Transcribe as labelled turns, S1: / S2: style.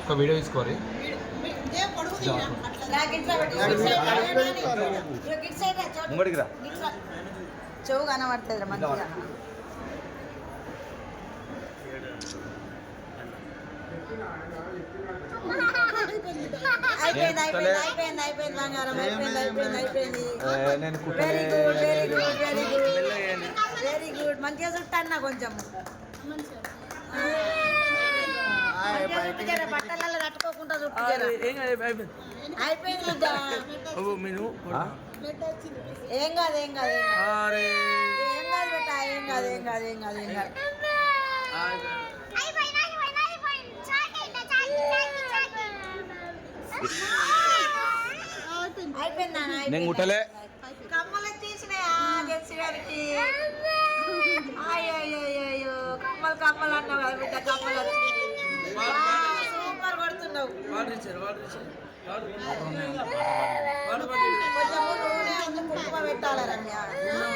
S1: ఒక వీడియో తీసుకోవాలి. ముంగడికి రా.
S2: చెవు కనబడుతుంది మంచిగా. అయిపోయింది బంగారం, అయిపోయింది. వెరీ గుడ్ మంచిగా చుట్టన్నా కొంచెం బట్టలలో తట్టుకోకుండా చుట్టూ. అయిపోయింది ఏం కాదు బెట్ట, ఏం కాదు.
S1: నేను కుట్టలే.
S2: కమ్మలు వచ్చేసినాయా జెర్సీ గారికి? అయ్యో కమ్మలు అన్నావు కదా బిడ్డ, కమ్మలు వచ్చినాయి. సూపర్ కొడుతున్నావు. కొంచెం నూనె కుంకుమ పెట్టాలి రమ్య.